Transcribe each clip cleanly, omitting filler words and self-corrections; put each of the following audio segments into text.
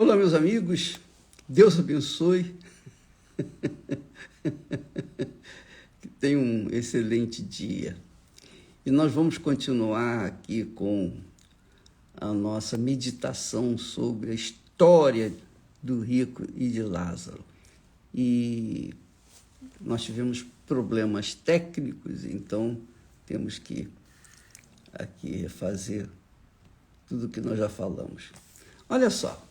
Olá, meus amigos, Deus abençoe, que tenham um excelente dia. E nós vamos continuar aqui com a nossa meditação sobre a história do rico e de Lázaro. E nós tivemos problemas técnicos, então temos que aqui refazer tudo o que nós já falamos. Olha só.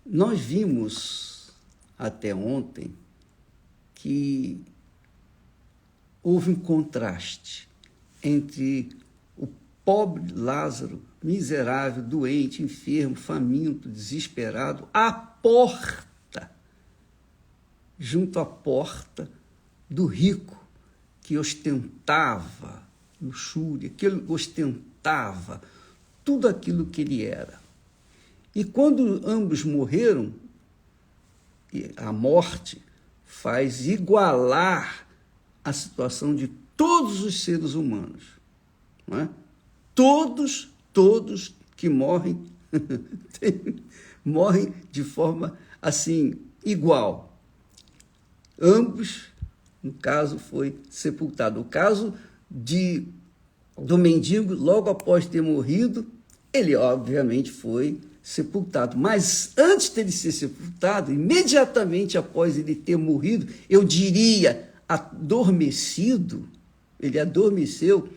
Nós vimos até ontem que houve um contraste entre o pobre Lázaro, miserável, doente, enfermo, faminto, desesperado, à porta, junto à porta do rico que ostentava luxúria, que ostentava tudo aquilo que ele era. E quando ambos morreram, a morte faz igualar a situação de todos os seres humanos. Não é? Todos que morrem, morrem de forma assim, igual. Ambos, no caso, foi sepultado. O caso do mendigo, logo após ter morrido, ele obviamente foi sepultado. Mas antes dele ser sepultado, imediatamente após ele ter morrido, eu diria adormecido, ele adormeceu,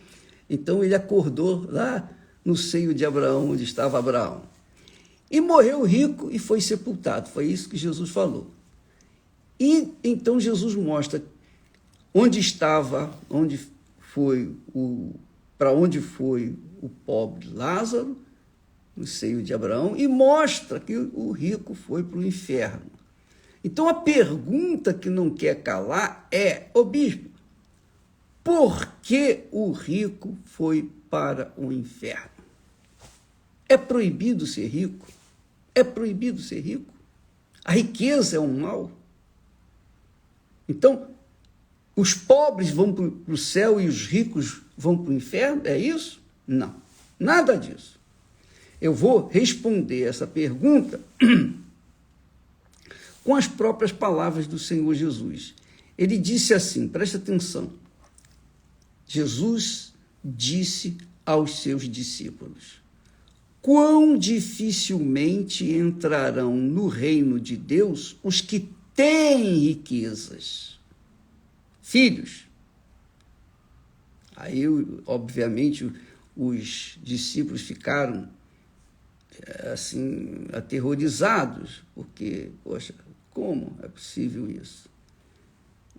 então ele acordou lá no seio de Abraão, onde estava Abraão. E morreu rico e foi sepultado, foi isso que Jesus falou. E então Jesus mostra para onde foi o pobre Lázaro, no seio de Abraão, e mostra que o rico foi para o inferno. Então a pergunta que não quer calar é, bispo, por que o rico foi para o inferno? É proibido ser rico? É proibido ser rico? A riqueza é um mal? Então, os pobres vão para o céu e os ricos vão para o inferno? É isso? Não, nada disso. Eu vou responder essa pergunta com as próprias palavras do Senhor Jesus. Ele disse assim, presta atenção, Jesus disse aos seus discípulos, quão dificilmente entrarão no reino de Deus os que têm riquezas. Filhos. Aí, obviamente, os discípulos ficaram assim, aterrorizados, porque, poxa, como é possível isso?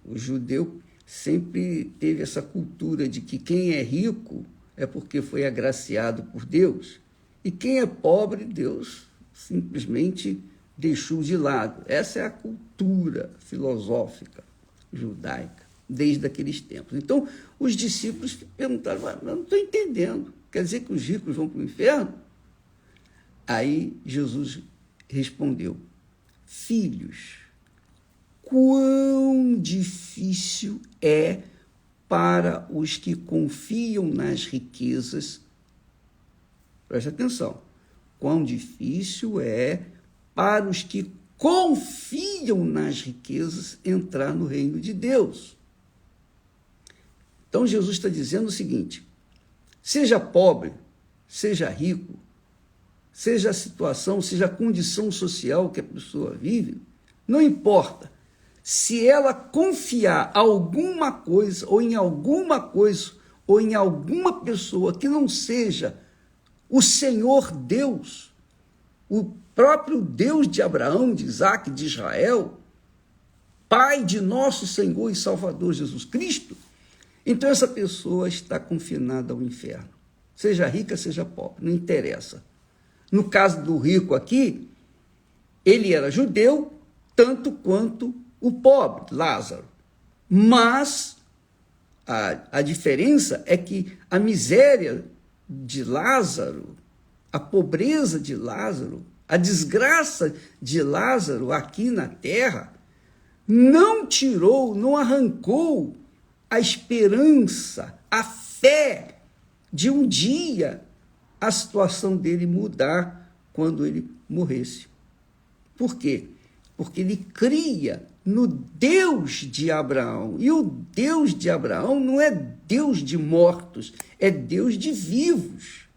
O judeu sempre teve essa cultura de que quem é rico é porque foi agraciado por Deus, e quem é pobre, Deus simplesmente deixou de lado. Essa é a cultura filosófica judaica, desde aqueles tempos. Então, os discípulos perguntaram, mas eu não estou entendendo, quer dizer que os ricos vão para o inferno? Aí Jesus respondeu, filhos, quão difícil é para os que confiam nas riquezas, presta atenção, quão difícil é para os que confiam nas riquezas entrar no reino de Deus. Então Jesus está dizendo o seguinte, seja pobre, seja rico, seja a situação, seja a condição social que a pessoa vive, não importa. Se ela confiar alguma coisa, ou em alguma coisa, ou em alguma pessoa que não seja o Senhor Deus, o próprio Deus de Abraão, de Isaac, de Israel, Pai de nosso Senhor e Salvador Jesus Cristo, então essa pessoa está confinada ao inferno. Seja rica, seja pobre, não interessa. No caso do rico aqui, ele era judeu, tanto quanto o pobre, Lázaro. Mas a diferença é que a miséria de Lázaro, a pobreza de Lázaro, a desgraça de Lázaro aqui na terra, não tirou, não arrancou a esperança, a fé de um dia a situação dele mudar quando ele morresse. Por quê? Porque ele cria no Deus de Abraão. E o Deus de Abraão não é Deus de mortos, é Deus de vivos.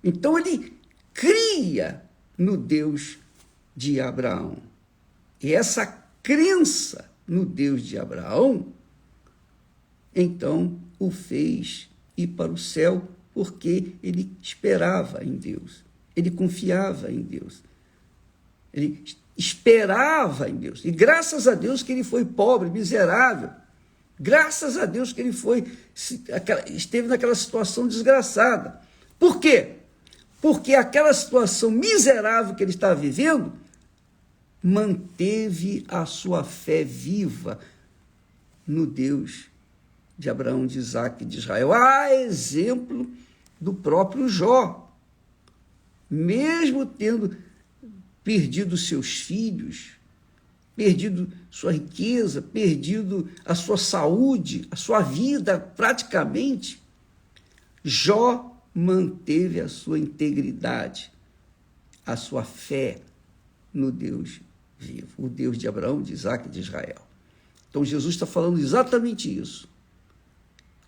Então ele cria no Deus de Abraão. E essa crença no Deus de Abraão, então o fez ir para o céu, porque ele esperava em Deus, ele confiava em Deus, ele esperava em Deus. E graças a Deus que ele foi pobre, miserável, graças a Deus que ele esteve naquela situação desgraçada. Por quê? Porque aquela situação miserável que ele estava vivendo manteve a sua fé viva no Deus de Abraão, de Isaac e de Israel. A exemplo do próprio Jó. Mesmo tendo perdido seus filhos, perdido sua riqueza, perdido a sua saúde, a sua vida praticamente, Jó manteve a sua integridade, a sua fé no Deus vivo, o Deus de Abraão, de Isaac e de Israel. Então Jesus está falando exatamente isso.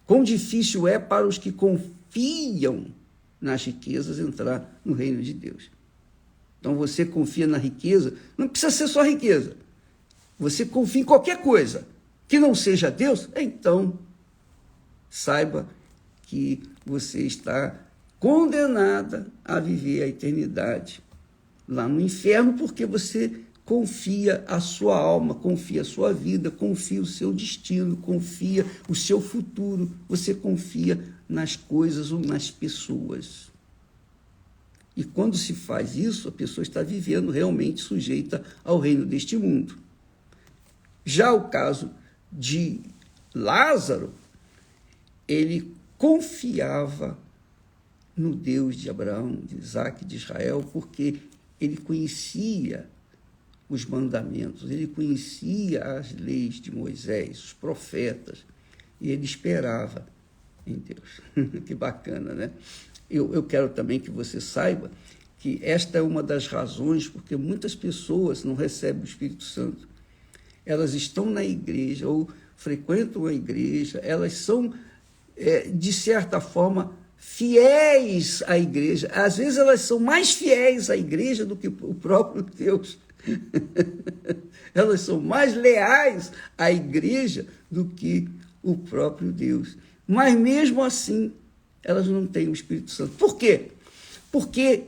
Quão difícil é para os que confiam nas riquezas entrar no reino de Deus. Então você confia na riqueza, não precisa ser só riqueza. Você confia em qualquer coisa que não seja Deus, então saiba que você está condenada a viver a eternidade lá no inferno, porque você confia a sua alma, confia a sua vida, confia o seu destino, confia o seu futuro, você confia nas coisas ou nas pessoas. E quando se faz isso, a pessoa está vivendo realmente sujeita ao reino deste mundo. Já o caso de Lázaro, ele confiava no Deus de Abraão, de Isaac e de Israel, porque ele conhecia os mandamentos, ele conhecia as leis de Moisés, os profetas, e ele esperava em Deus. Que bacana, né? Eu quero também que você saiba que esta é uma das razões porque muitas pessoas não recebem o Espírito Santo. Elas estão na igreja ou frequentam a igreja, elas são, de certa forma, fiéis à igreja. Às vezes elas são mais fiéis à igreja do que o próprio Deus. Elas são mais leais à igreja do que o próprio Deus. Mas mesmo assim, elas não têm o Espírito Santo. Por quê? Porque,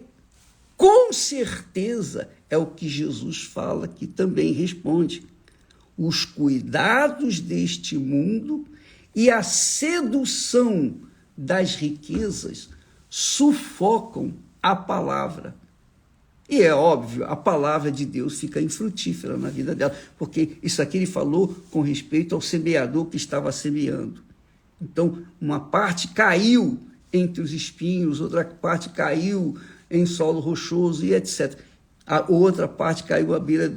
com certeza, é o que Jesus fala que também responde. Os cuidados deste mundo e a sedução das riquezas sufocam a palavra. E é óbvio, a palavra de Deus fica infrutífera na vida dela, porque isso aqui ele falou com respeito ao semeador que estava semeando. Então, uma parte caiu entre os espinhos, outra parte caiu em solo rochoso e etc. A outra parte caiu à beira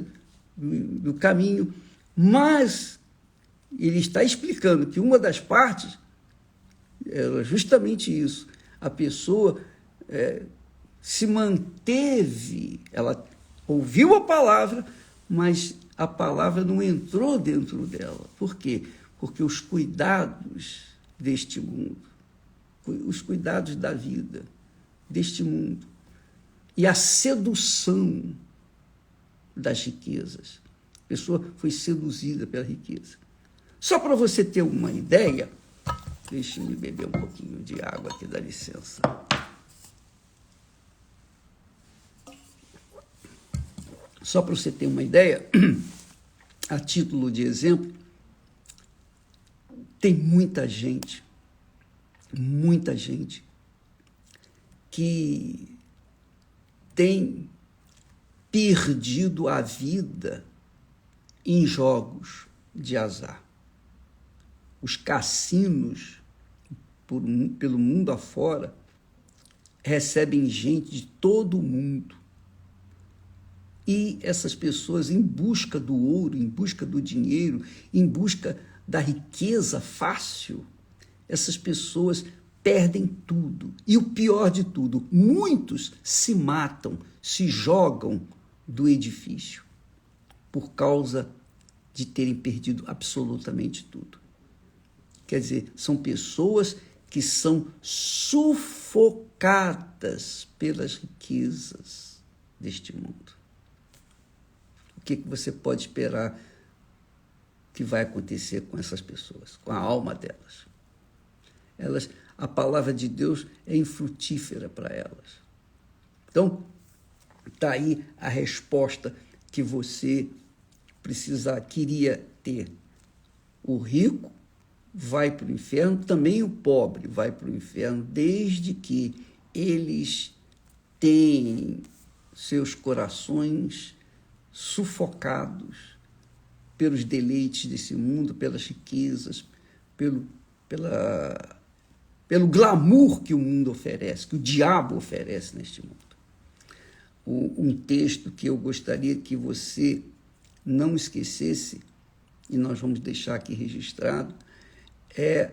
do caminho, mas ele está explicando que uma das partes era justamente isso. A pessoa se manteve, ela ouviu a palavra, mas a palavra não entrou dentro dela. Por quê? Porque os cuidados deste mundo, os cuidados da vida deste mundo e a sedução das riquezas. A pessoa foi seduzida pela riqueza. Só para você ter uma ideia, deixa eu beber um pouquinho de água aqui, dá licença. Só para você ter uma ideia, a título de exemplo, tem muita gente que tem perdido a vida em jogos de azar. Os cassinos, pelo mundo afora, recebem gente de todo o mundo. E essas pessoas, em busca do ouro, em busca do dinheiro, em busca da riqueza fácil, essas pessoas perdem tudo. E o pior de tudo, muitos se matam, se jogam do edifício, por causa de terem perdido absolutamente tudo. Quer dizer, são pessoas que são sufocadas pelas riquezas deste mundo. O que você pode esperar que vai acontecer com essas pessoas, com a alma delas? A palavra de Deus é infrutífera para elas. Então, está aí a resposta que você queria ter. O rico vai para o inferno, também o pobre vai para o inferno, desde que eles têm seus corações sufocados pelos deleites desse mundo, pelas riquezas, pelo glamour que o mundo oferece, que o diabo oferece neste mundo. Um texto que eu gostaria que você não esquecesse, e nós vamos deixar aqui registrado, é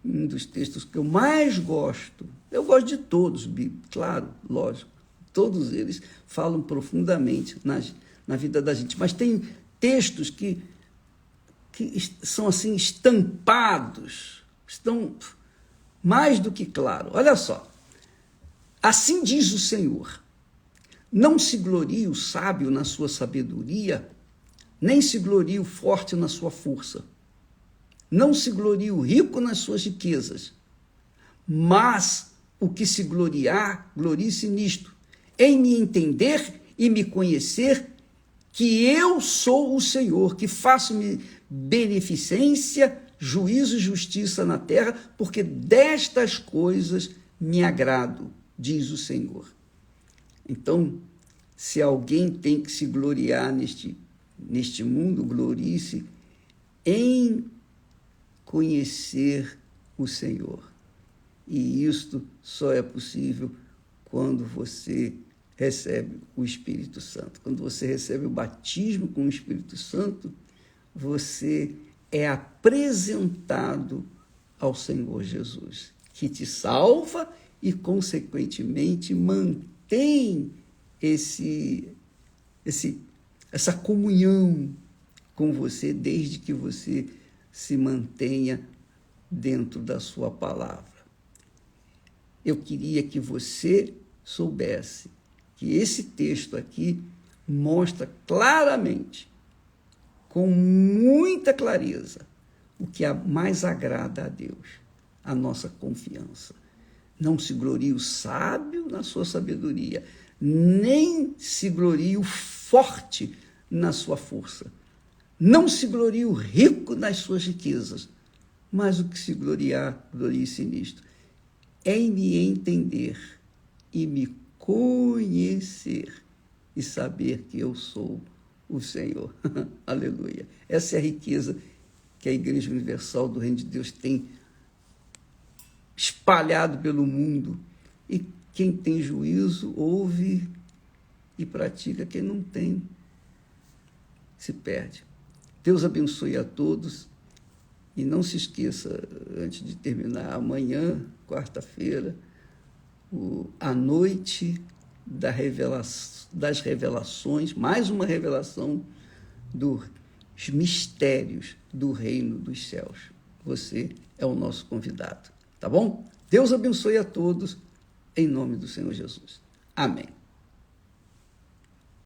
um dos textos que eu mais gosto. Eu gosto de todos, claro, lógico. Todos eles falam profundamente na vida da gente. Mas tem textos que são assim estampados, estão mais do que claro. Olha só. Assim diz o Senhor: não se glorie o sábio na sua sabedoria, nem se glorie o forte na sua força. Não se glorie o rico nas suas riquezas, mas o que se gloriar, glorie-se nisto, em me entender e me conhecer, que eu sou o Senhor, que faço-me beneficência, juízo e justiça na terra, porque destas coisas me agrado, diz o Senhor. Então, se alguém tem que se gloriar neste mundo, glorie-se em conhecer o Senhor. E isto só é possível quando você recebe o Espírito Santo. Quando você recebe o batismo com o Espírito Santo, você é apresentado ao Senhor Jesus, que te salva e, consequentemente, mantém essa comunhão com você, desde que você se mantenha dentro da sua palavra. Eu queria que você soubesse que esse texto aqui mostra claramente, com muita clareza, o que mais agrada a Deus, a nossa confiança. Não se glorie o sábio na sua sabedoria, nem se glorie o forte na sua força. Não se glorie o rico nas suas riquezas, mas o que se gloriar, glorie-se nisto, em me entender e me conhecer e saber que eu sou o Senhor. Aleluia. Essa é a riqueza que a Igreja Universal do Reino de Deus tem espalhado pelo mundo. E quem tem juízo ouve e pratica. Quem não tem se perde. Deus abençoe a todos. E não se esqueça, antes de terminar, amanhã, quarta-feira, a noite das revelações, mais uma revelação dos mistérios do reino dos céus. Você é o nosso convidado, tá bom? Deus abençoe a todos, em nome do Senhor Jesus. Amém.